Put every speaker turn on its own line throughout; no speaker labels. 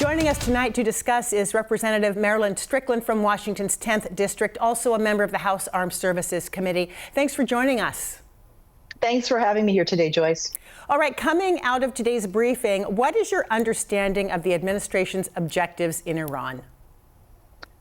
Joining us tonight to discuss is Representative Marilyn Strickland from Washington's 10th District, also a member of the House Armed Services Committee. Thanks for joining us.
Thanks for having me here today, Joyce.
All right, coming out of today's briefing, what is your understanding of the administration's objectives in Iran?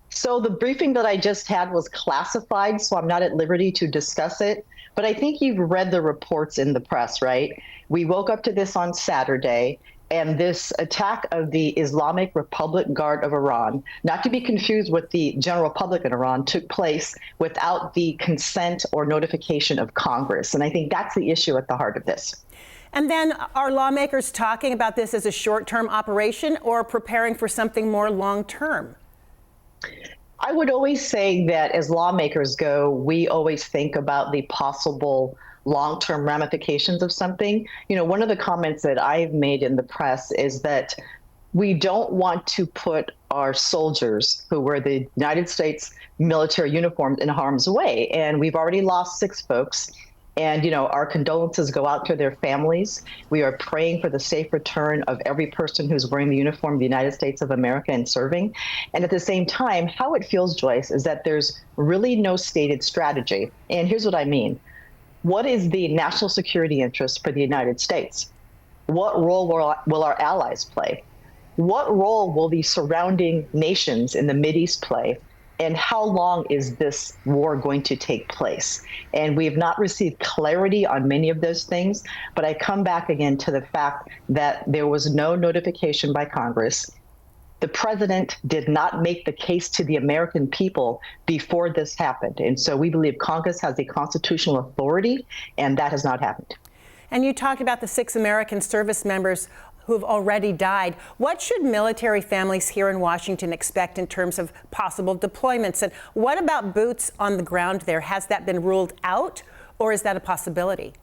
So the briefing that I just had was classified, so I'm not at liberty to discuss it. But I think you've read the reports in the press, right? We woke up to this on Saturday, and this attack of the Islamic Republic Guard of Iran, not to be confused with the general public in Iran, took place without the consent or notification of Congress. And I think that's the issue at the heart of this.
And then are lawmakers talking about this as a short-term operation or preparing for something more long-term?
I would always say that as lawmakers go, we always think about the possible long-term ramifications of something. You know, one of the comments that I've made in the press is that we don't want to put our soldiers who wear the United States military uniforms in harm's way. And we've already lost 6 folks. And, you know, our condolences go out to their families. We are praying for the safe return of every person who's wearing the uniform of the United States of America and serving. And at the same time, how it feels, Joyce, is that there's really no stated strategy. And here's what I mean. What is the national security interest for the United States? What role will our allies play? What role will the surrounding nations in the Mideast play? And how long is this war going to take place? And we have not received clarity on many of those things, but I come back again to the fact that there was no notification by Congress. The president did not make the case to the American people before this happened. And so we believe Congress has the constitutional authority, and that has not happened.
And you talked about the 6 American service members who've already died. What should military families here in Washington expect in terms of possible deployments? And what about boots on the ground there? Has that been ruled out, or is that a possibility?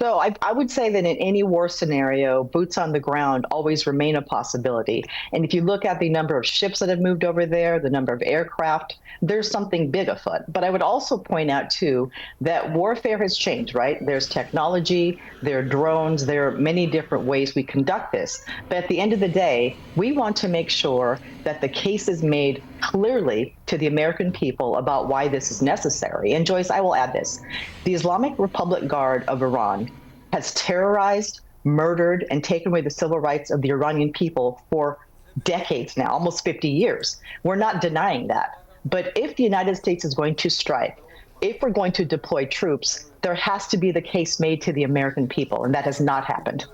So I would say that in any war scenario, boots on the ground always remain a possibility. And if you look at the number of ships that have moved over there, the number of aircraft, there's something big afoot. But I would also point out, too, that warfare has changed, right? There's technology, there are drones, there are many different ways we conduct this. But at the end of the day, we want to make sure that the case is made clearly to the American people about why this is necessary. And Joyce, I will add this. The Islamic Republic Guard of Iran has terrorized, murdered, and taken away the civil rights of the Iranian people for decades now, almost 50 years. We're not denying that. But if the United States is going to strike, if we're going to deploy troops, there has to be the case made to the American people, and that has not happened.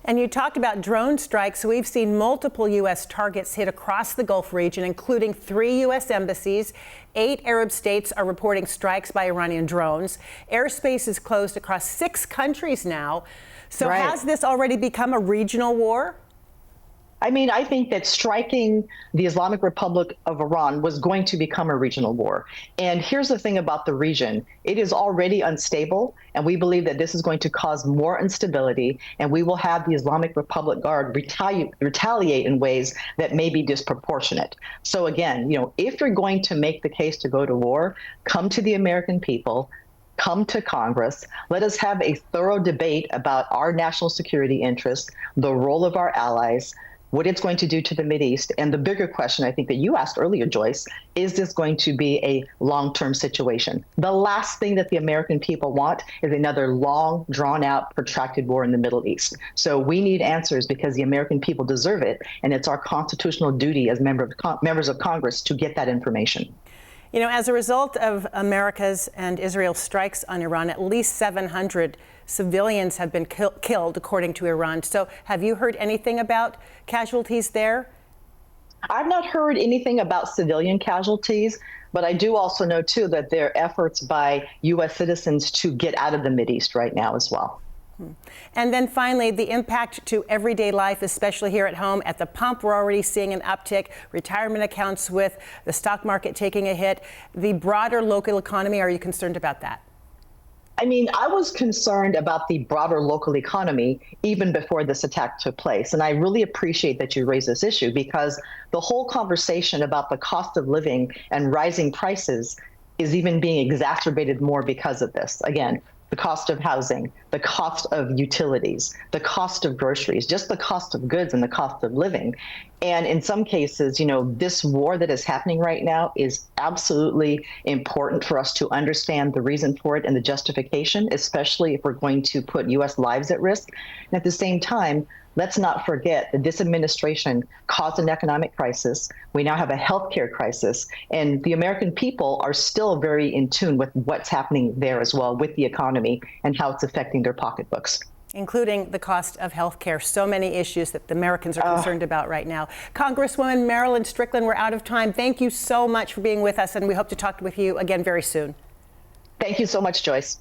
And you talked about drone strikes. We've seen multiple U.S. targets hit across the Gulf region, including 3 U.S. embassies. 8 Arab states are reporting strikes by Iranian drones. Airspace is closed across 6 countries now. So
Right.
Has this already become a regional war?
I mean, I think that striking the Islamic Republic of Iran was going to become a regional war. And here's the thing about the region. It is already unstable, and we believe that this is going to cause more instability, and we will have the Islamic Republic Guard retaliate in ways that may be disproportionate. So again, you know, if you're going to make the case to go to war, come to the American people, come to Congress. Let us have a thorough debate about our national security interests, the role of our allies, what it's going to do to the Mideast. And the bigger question, I think that you asked earlier, Joyce, is this going to be a long-term situation? The last thing that the American people want is another long, drawn-out, protracted war in the Middle East. So we need answers because the American people deserve it, and it's our constitutional duty as members of Congress to get that information.
You know, as a result of America's and Israel's strikes on Iran, at least 700 civilians have been killed, according to Iran. So have you heard anything about casualties there?
I've not heard anything about civilian casualties, but I do also know, too, that there are efforts by U.S. citizens to get out of the Mideast right now as well.
And then finally, the impact to everyday life, especially here at home. At the pump, we're already seeing an uptick, retirement accounts with the stock market taking a hit. The broader local economy, are you concerned about that?
I mean, I was concerned about the broader local economy even before this attack took place. And I really appreciate that you raised this issue because the whole conversation about the cost of living and rising prices is even being exacerbated more because of this. Again, the cost of housing, the cost of utilities, the cost of groceries, just the cost of goods and the cost of living. And in some cases, this war that is happening right now is absolutely important for us to understand the reason for it and the justification, especially if we're going to put U.S. lives at risk. And at the same time, let's not forget that this administration caused an economic crisis. We now have a healthcare crisis, and the American people are still very in tune with what's happening there as well with the economy and how it's affecting their pocketbooks.
Including the cost of health care. So many issues that the Americans are concerned about right now. Congresswoman Marilyn Strickland, we're out of time. Thank you so much for being with us, and we hope to talk with you again very soon.
Thank you so much, Joyce.